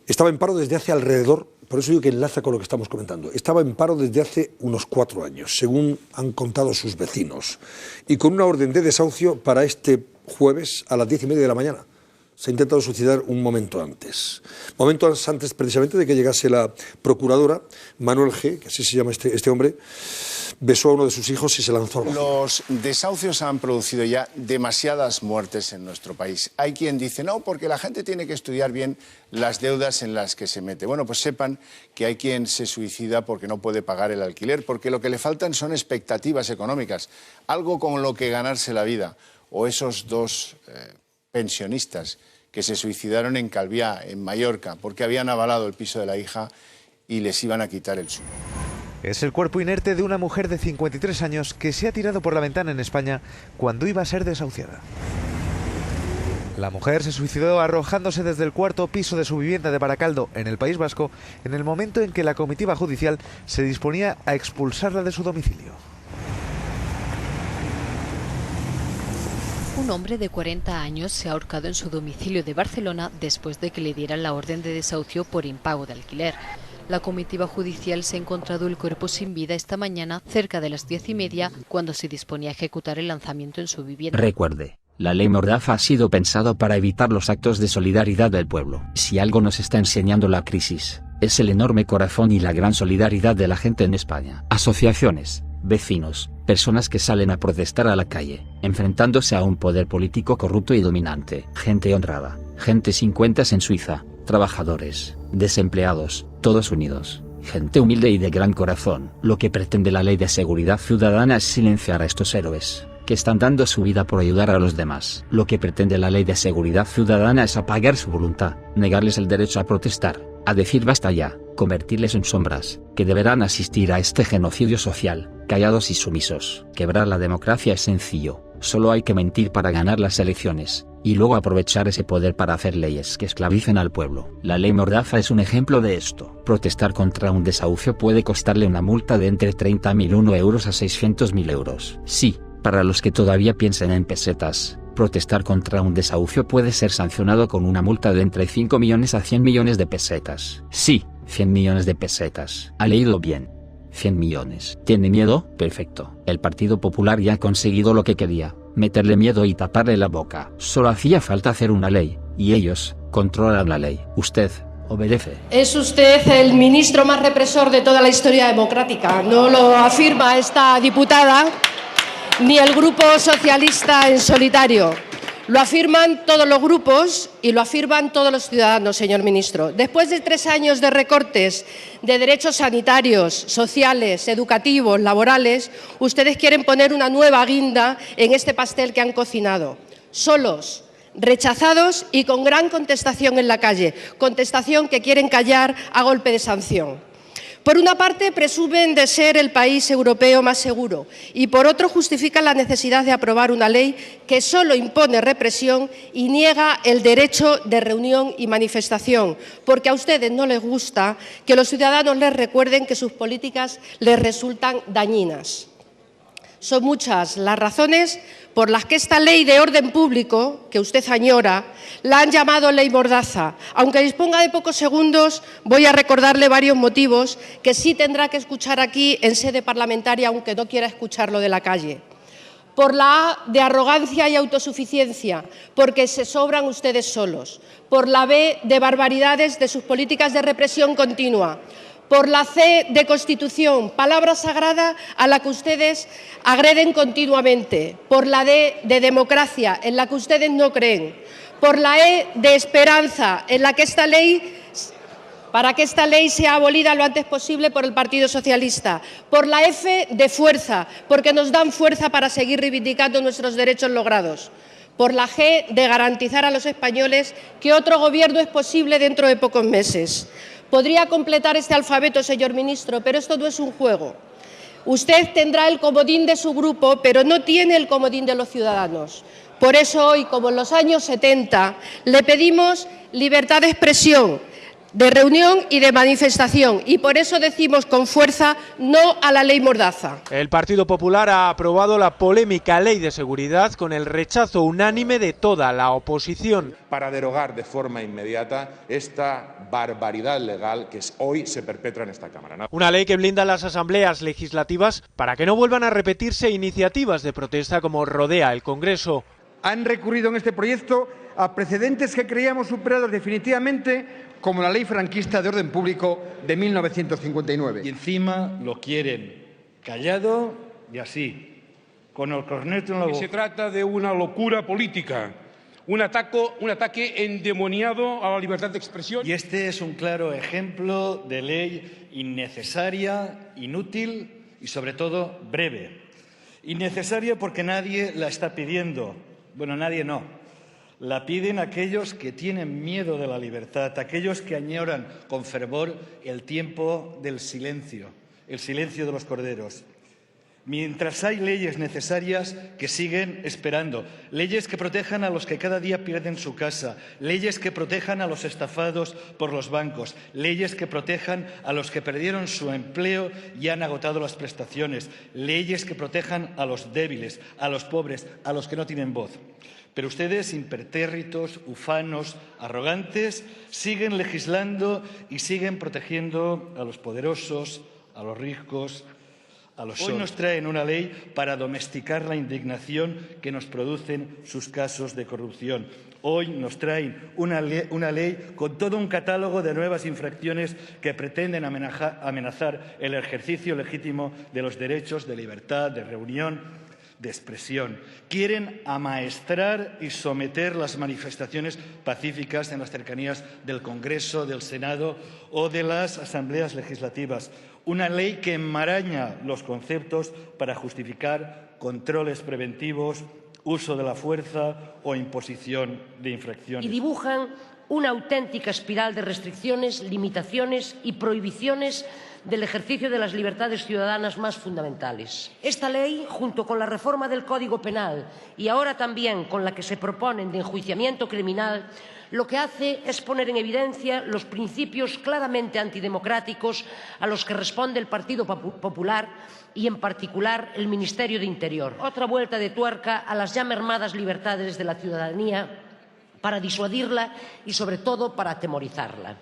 Speaker 24: Estaba en paro desde hace alrededor, por eso digo que enlaza con lo que estamos comentando, estaba en paro desde hace unos 4 años, según han contado sus vecinos, y con una orden de desahucio para este jueves a las 10:30 de la mañana. Se ha intentado suicidar un momento antes. Momentos antes precisamente de que llegase la procuradora, Manuel G., que así se llama este hombre, besó a uno de sus hijos y se lanzó al vacío.
Speaker 25: Los desahucios han producido ya demasiadas muertes en nuestro país. Hay quien dice, no, porque la gente tiene que estudiar bien las deudas en las que se mete. Bueno, pues sepan que hay quien se suicida porque no puede pagar el alquiler, porque lo que le faltan son expectativas económicas, algo con lo que ganarse la vida. O esos 2 pensionistas que se suicidaron en Calviá, en Mallorca, porque habían avalado el piso de la hija y les iban a quitar el suyo.
Speaker 26: Es el cuerpo inerte de una mujer de 53 años que se ha tirado por la ventana en España cuando iba a ser desahuciada. La mujer se suicidó arrojándose desde el 4º piso de su vivienda de Baracaldo, en el País Vasco, en el momento en que la comitiva judicial se disponía a expulsarla de su domicilio.
Speaker 27: Un hombre de 40 años se ha ahorcado en su domicilio de Barcelona después de que le dieran la orden de desahucio por impago de alquiler. La comitiva judicial se ha encontrado el cuerpo sin vida esta mañana cerca de las 10:30 cuando se disponía a ejecutar el lanzamiento en su vivienda.
Speaker 1: Recuerde, la ley Mordaza ha sido pensado para evitar los actos de solidaridad del pueblo. Si algo nos está enseñando la crisis, es el enorme corazón y la gran solidaridad de la gente en España. Asociaciones, vecinos, Personas que salen a protestar a la calle, enfrentándose a un poder político corrupto y dominante. Gente honrada, gente sin cuentas en Suiza, trabajadores, desempleados, todos unidos. Gente humilde y de gran corazón. Lo que pretende la Ley de Seguridad Ciudadana es silenciar a estos héroes, que están dando su vida por ayudar a los demás. Lo que pretende la Ley de Seguridad Ciudadana es apagar su voluntad, negarles el derecho a protestar, a decir basta ya, convertirles en sombras, que deberán asistir a este genocidio social, callados y sumisos. Quebrar la democracia es sencillo, solo hay que mentir para ganar las elecciones, y luego aprovechar ese poder para hacer leyes que esclavicen al pueblo. La ley Mordaza es un ejemplo de esto. Protestar contra un desahucio puede costarle una multa de entre 30.001 euros a 600.000 euros. Sí, para los que todavía piensen en pesetas, protestar contra un desahucio puede ser sancionado con una multa de entre 5 millones a 100 millones de pesetas. Sí, 100 millones de pesetas. ¿Ha leído bien? 100 millones. ¿Tiene miedo? Perfecto. El Partido Popular ya ha conseguido lo que quería, meterle miedo y taparle la boca. Solo hacía falta hacer una ley, y ellos controlan la ley. Usted obedece.
Speaker 4: Es usted el ministro más represor de toda la historia democrática. No lo afirma esta diputada ni el Grupo Socialista en solitario. Lo afirman todos los grupos y lo afirman todos los ciudadanos, señor ministro. Después de 3 años de recortes de derechos sanitarios, sociales, educativos, laborales, ustedes quieren poner una nueva guinda en este pastel que han cocinado. Solos, rechazados y con gran contestación en la calle. Contestación que quieren callar a golpe de sanción. Por una parte, presumen de ser el país europeo más seguro y por otro justifican la necesidad de aprobar una ley que solo impone represión y niega el derecho de reunión y manifestación, porque a ustedes no les gusta que los ciudadanos les recuerden que sus políticas les resultan dañinas. Son muchas las razones por las que esta ley de orden público, que usted añora, la han llamado ley Mordaza. Aunque disponga de pocos segundos, voy a recordarle varios motivos que sí tendrá que escuchar aquí en sede parlamentaria, aunque no quiera escucharlo de la calle. Por la A de arrogancia y autosuficiencia, porque se sobran ustedes solos. Por la B de barbaridades de sus políticas de represión continua. Por la C de Constitución, palabra sagrada a la que ustedes agreden continuamente. Por la D de democracia, en la que ustedes no creen. Por la E de esperanza, en la que para que esta ley sea abolida lo antes posible por el Partido Socialista. Por la F de fuerza, porque nos dan fuerza para seguir reivindicando nuestros derechos logrados. Por la G de garantizar a los españoles que otro gobierno es posible dentro de pocos meses. Podría completar este alfabeto, señor ministro, pero esto no es un juego. Usted tendrá el comodín de su grupo, pero no tiene el comodín de los ciudadanos. Por eso hoy, como en los años 70, le pedimos libertad de expresión, de reunión y de manifestación. Y por eso decimos con fuerza no a la ley Mordaza.
Speaker 5: El Partido Popular ha aprobado la polémica ley de seguridad con el rechazo unánime de toda la oposición.
Speaker 6: Para derogar de forma inmediata esta barbaridad legal que hoy se perpetra en esta Cámara.
Speaker 5: Una ley que blinda las asambleas legislativas para que no vuelvan a repetirse iniciativas de protesta como rodea el Congreso.
Speaker 7: Han recurrido en este proyecto a precedentes que creíamos superados definitivamente, como la ley franquista de orden público de 1959.
Speaker 8: Y encima lo quieren callado y así, con el corneto en la boca.
Speaker 9: Se trata de una locura política, un ataque endemoniado a la libertad de expresión.
Speaker 8: Y este es un claro ejemplo de ley innecesaria, inútil y sobre todo breve. Innecesaria porque nadie la está pidiendo. Bueno, nadie no. La piden aquellos que tienen miedo de la libertad, aquellos que añoran con fervor el tiempo del silencio, el silencio de los corderos. Mientras hay leyes necesarias que siguen esperando, leyes que protejan a los que cada día pierden su casa, leyes que protejan a los estafados por los bancos, leyes que protejan a los que perdieron su empleo y han agotado las prestaciones, leyes que protejan a los débiles, a los pobres, a los que no tienen voz. Pero ustedes, impertérritos, ufanos, arrogantes, siguen legislando y siguen protegiendo a los poderosos, a los ricos, Hoy nos traen una ley para domesticar la indignación que nos producen sus casos de corrupción. Hoy nos traen una ley con todo un catálogo de nuevas infracciones que pretenden amenazar el ejercicio legítimo de los derechos de libertad, de reunión, de expresión. Quieren amaestrar y someter las manifestaciones pacíficas en las cercanías del Congreso, del Senado o de las asambleas legislativas. Una ley que enmaraña los conceptos para justificar controles preventivos, uso de la fuerza o imposición de infracciones.
Speaker 10: Y dibujan una auténtica espiral de restricciones, limitaciones y prohibiciones del ejercicio de las libertades ciudadanas más fundamentales. Esta ley, junto con la reforma del Código Penal y ahora también con la que se proponen de enjuiciamiento criminal, lo que hace es poner en evidencia los principios claramente antidemocráticos a los que responde el Partido Popular y, en particular, el Ministerio de Interior. Otra vuelta de tuerca a las ya mermadas libertades de la ciudadanía para disuadirla y, sobre todo, para atemorizarla.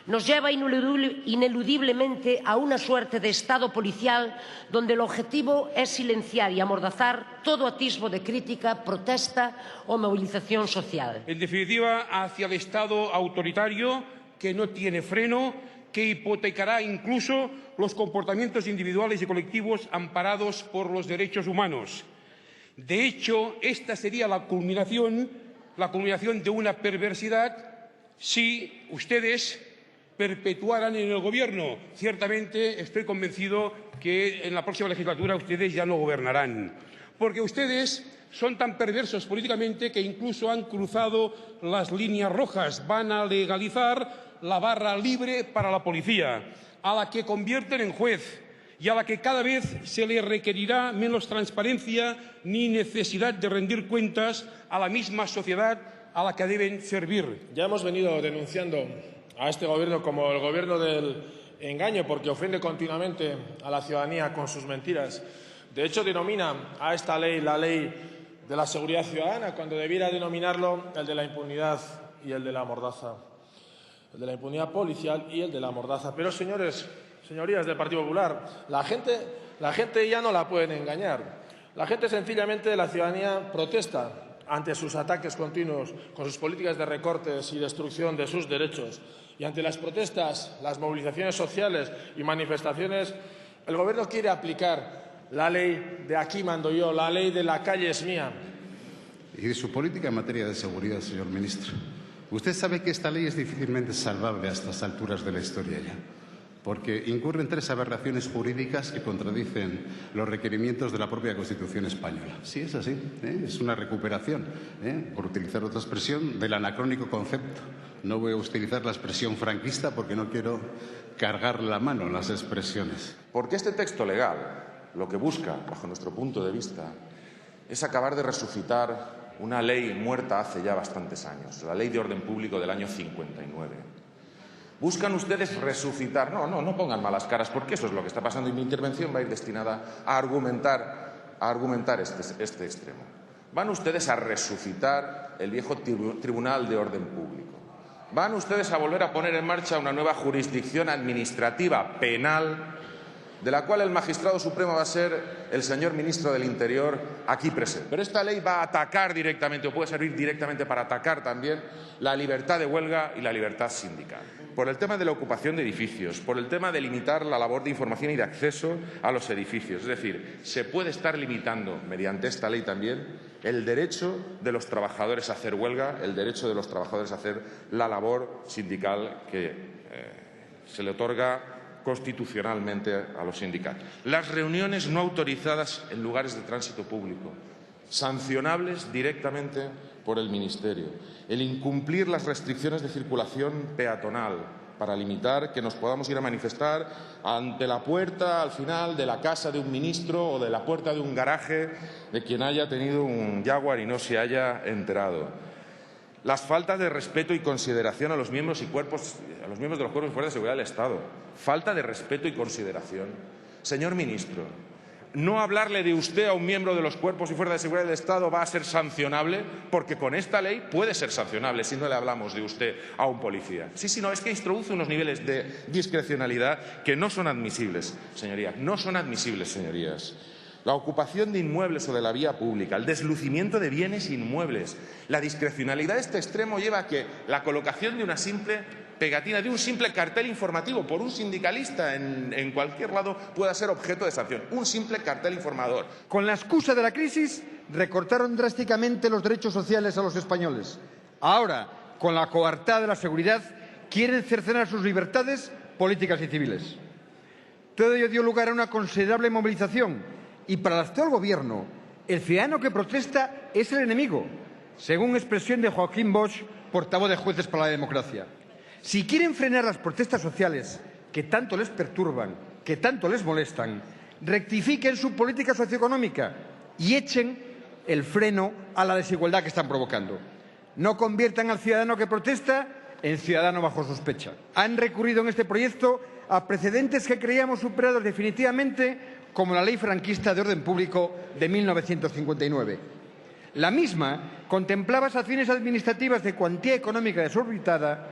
Speaker 10: Nos lleva ineludiblemente a una suerte de Estado policial donde el objetivo es silenciar y amordazar todo atisbo de crítica, protesta o movilización social.
Speaker 9: En definitiva, hacia el Estado autoritario que no tiene freno, que hipotecará incluso los comportamientos individuales y colectivos amparados por los derechos humanos. De hecho, esta sería la culminación de una perversidad si ustedes perpetuaran en el Gobierno. Ciertamente estoy convencido que en la próxima legislatura ustedes ya no gobernarán, porque ustedes son tan perversos políticamente que incluso han cruzado las líneas rojas. Van a legalizar la barra libre para la policía, a la que convierten en juez y a la que cada vez se le requerirá menos transparencia ni necesidad de rendir cuentas a la misma sociedad a la que deben servir.
Speaker 21: Ya hemos venido denunciando a este Gobierno como el Gobierno del engaño, porque ofende continuamente a la ciudadanía con sus mentiras. De hecho, denomina a esta ley la ley de la seguridad ciudadana, cuando debiera denominarlo el de la impunidad y el de la mordaza. El de la impunidad policial y el de la mordaza. Pero, señorías del Partido Popular, la gente ya no la pueden engañar. La gente, sencillamente, la ciudadanía protesta ante sus ataques continuos, con sus políticas de recortes y destrucción de sus derechos. Y ante las protestas, las movilizaciones sociales y manifestaciones, el Gobierno quiere aplicar la ley de aquí mando yo, la ley de la calle es mía.
Speaker 11: Y de su política en materia de seguridad, señor ministro. Usted sabe que esta ley es difícilmente salvable a estas alturas de la historia ya, porque incurre en 3 aberraciones jurídicas que contradicen los requerimientos de la propia Constitución española. Sí, es así, es una recuperación, por utilizar otra expresión, del anacrónico concepto. No voy a utilizar la expresión franquista porque no quiero cargar la mano en las expresiones.
Speaker 6: Porque este texto legal lo que busca, bajo nuestro punto de vista, es acabar de resucitar una ley muerta hace ya bastantes años, la Ley de Orden Público del año 59. Buscan ustedes resucitar, no pongan malas caras, porque eso es lo que está pasando y mi intervención va a ir destinada a argumentar este extremo. Van ustedes a resucitar el viejo Tribunal de Orden Público. Van ustedes a volver a poner en marcha una nueva jurisdicción administrativa penal, de la cual el magistrado supremo va a ser el señor ministro del Interior aquí presente. Pero esta ley va a atacar directamente, o puede servir directamente para atacar también, la libertad de huelga y la libertad sindical. Por el tema de la ocupación de edificios, por el tema de limitar la labor de información y de acceso a los edificios. Es decir, se puede estar limitando, mediante esta ley también, el derecho de los trabajadores a hacer huelga, el derecho de los trabajadores a hacer la labor sindical que se le otorga constitucionalmente a los sindicatos. Las reuniones no autorizadas en lugares de tránsito público, sancionables directamente por el Ministerio. El incumplir las restricciones de circulación peatonal para limitar que nos podamos ir a manifestar ante la puerta, al final, de la casa de un ministro o de la puerta de un garaje de quien haya tenido un Jaguar y no se haya enterado. Las faltas de respeto y consideración a los miembros de los cuerpos y fuerzas de seguridad del Estado. Falta de respeto y consideración. Señor ministro, No hablarle de usted a un miembro de los cuerpos y fuerzas de seguridad del Estado va a ser sancionable, porque con esta ley puede ser sancionable si no le hablamos de usted a un policía. Sí, no, es que introduce unos niveles de discrecionalidad que no son admisibles, señorías. No son admisibles, señorías. La ocupación de inmuebles o de la vía pública, el deslucimiento de bienes inmuebles, la discrecionalidad de este extremo lleva a que la colocación de una simple pegatina, de un simple cartel informativo por un sindicalista en cualquier lado pueda ser objeto de sanción. Un simple cartel informador.
Speaker 7: Con la excusa de la crisis, recortaron drásticamente los derechos sociales a los españoles. Ahora, con la coartada de la seguridad, quieren cercenar sus libertades políticas y civiles. Todo ello dio lugar a una considerable movilización y para el actual Gobierno, el ciudadano que protesta es el enemigo, según expresión de Joaquín Bosch, portavoz de Jueces para la Democracia. Si quieren frenar las protestas sociales que tanto les perturban, que tanto les molestan, rectifiquen su política socioeconómica y echen el freno a la desigualdad que están provocando. No conviertan al ciudadano que protesta en ciudadano bajo sospecha. Han recurrido en este proyecto a precedentes que creíamos superados definitivamente, como la Ley franquista de orden público de 1959. La misma contemplaba sanciones administrativas de cuantía económica desorbitada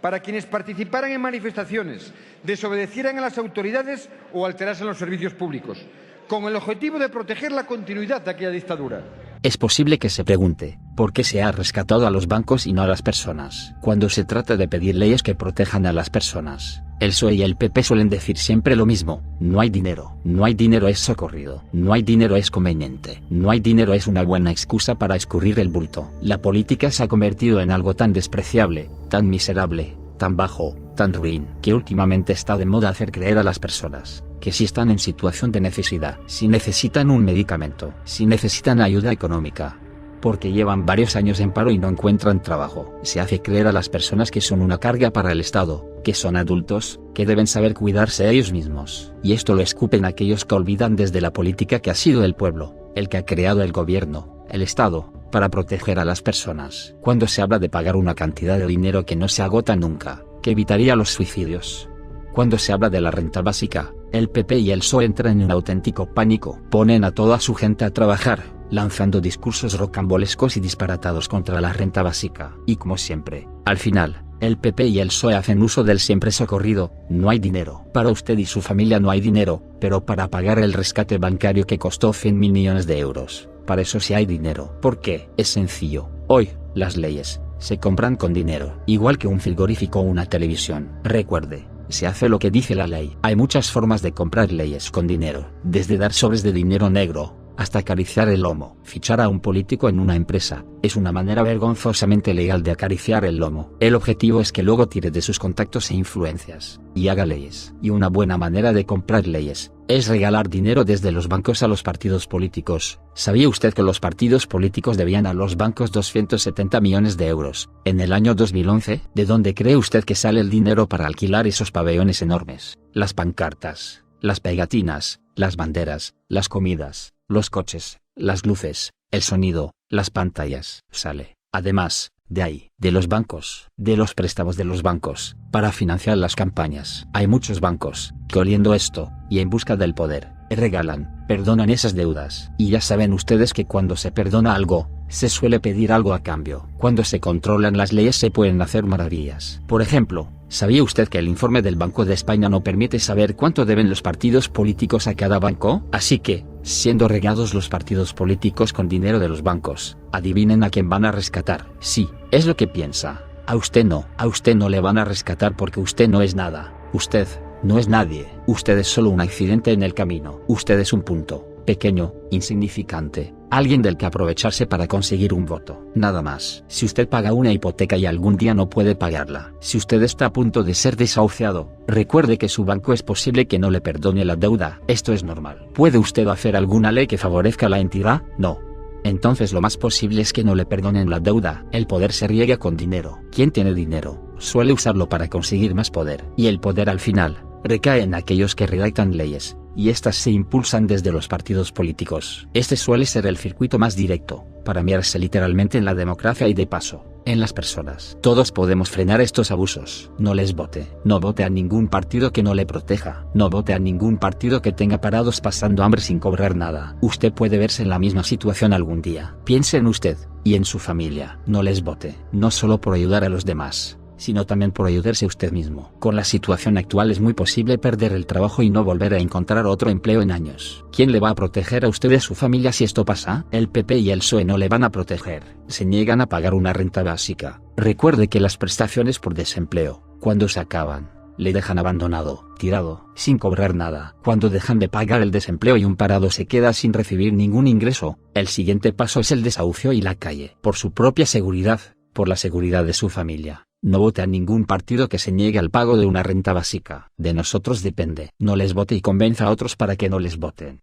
Speaker 7: para quienes participaran en manifestaciones, desobedecieran a las autoridades o alterasen los servicios públicos, con el objetivo de proteger la continuidad de aquella dictadura.
Speaker 1: Es posible que se pregunte, ¿por qué se ha rescatado a los bancos y no a las personas? Cuando se trata de pedir leyes que protejan a las personas, el PSOE y el PP suelen decir siempre lo mismo: no hay dinero. No hay dinero es socorrido. No hay dinero es conveniente. No hay dinero es una buena excusa para escurrir el bulto. La política se ha convertido en algo tan despreciable, tan miserable, tan bajo, tan ruin, que últimamente está de moda hacer creer a las personas que si están en situación de necesidad, si necesitan un medicamento, si necesitan ayuda económica, porque llevan varios años en paro y no encuentran trabajo, se hace creer a las personas que son una carga para el Estado, que son adultos, que deben saber cuidarse a ellos mismos, y esto lo escupen aquellos que olvidan desde la política que ha sido el pueblo, el que ha creado el gobierno, el Estado, para proteger a las personas. Cuando se habla de pagar una cantidad de dinero que no se agota nunca, que evitaría los suicidios. Cuando se habla de la renta básica, el PP y el PSOE entran en un auténtico pánico, ponen a toda su gente a trabajar, lanzando discursos rocambolescos y disparatados contra la renta básica. Y como siempre, al final, el PP y el PSOE hacen uso del siempre socorrido: no hay dinero. Para usted y su familia no hay dinero, pero para pagar el rescate bancario que costó 100.000 millones de euros, para eso sí hay dinero. ¿Por qué? Es sencillo. Hoy, las leyes se compran con dinero, igual que un frigorífico o una televisión. Recuerde, se hace lo que dice la ley. Hay muchas formas de comprar leyes con dinero, desde dar sobres de dinero negro, hasta acariciar el lomo. Fichar a un político en una empresa, es una manera vergonzosamente legal de acariciar el lomo. El objetivo es que luego tire de sus contactos e influencias, y haga leyes. Y una buena manera de comprar leyes, es regalar dinero desde los bancos a los partidos políticos. ¿Sabía usted que los partidos políticos debían a los bancos 270 millones de euros, en el año 2011? ¿De dónde cree usted que sale el dinero para alquilar esos pabellones enormes, las pancartas, las pegatinas, las banderas, las comidas, los coches, las luces, el sonido, las pantallas? Sale, además, de ahí, de los bancos, de los préstamos de los bancos, para financiar las campañas. Hay muchos bancos que, oliendo esto, y en busca del poder, regalan, perdonan esas deudas. Y ya saben ustedes que cuando se perdona algo, se suele pedir algo a cambio. Cuando se controlan las leyes se pueden hacer maravillas. Por ejemplo, ¿sabía usted que el informe del Banco de España no permite saber cuánto deben los partidos políticos a cada banco? Así que, siendo regados los partidos políticos con dinero de los bancos, adivinen a quién van a rescatar. Sí, es lo que piensa. A usted no le van a rescatar porque usted no es nada. Usted no es nadie. Usted es solo un accidente en el camino. Usted es un punto, pequeño, insignificante, alguien del que aprovecharse para conseguir un voto. Nada más. Si usted paga una hipoteca y algún día no puede pagarla, si usted está a punto de ser desahuciado, recuerde que su banco es posible que no le perdone la deuda. Esto es normal. ¿Puede usted hacer alguna ley que favorezca a la entidad? No. Entonces lo más posible es que no le perdonen la deuda. El poder se riega con dinero. ¿Quién tiene dinero? Suele usarlo para conseguir más poder. Y el poder al final recae en aquellos que redactan leyes, y estas se impulsan desde los partidos políticos. Este suele ser el circuito más directo, para mearse literalmente en la democracia y de paso, en las personas. Todos podemos frenar estos abusos. No les vote. No vote a ningún partido que no le proteja. No vote a ningún partido que tenga parados pasando hambre sin cobrar nada. Usted puede verse en la misma situación algún día. Piense en usted y en su familia. No les vote. No solo por ayudar a los demás, sino también por ayudarse a usted mismo. Con la situación actual es muy posible perder el trabajo y no volver a encontrar otro empleo en años. ¿Quién le va a proteger a usted y a su familia si esto pasa? El PP y el PSOE no le van a proteger. Se niegan a pagar una renta básica. Recuerde que las prestaciones por desempleo, cuando se acaban, le dejan abandonado, tirado, sin cobrar nada. Cuando dejan de pagar el desempleo y un parado se queda sin recibir ningún ingreso, el siguiente paso es el desahucio y la calle. Por su propia seguridad, por la seguridad de su familia, no vote a ningún partido que se niegue al pago de una renta básica. De nosotros depende. No les vote y convenza a otros para que no les voten.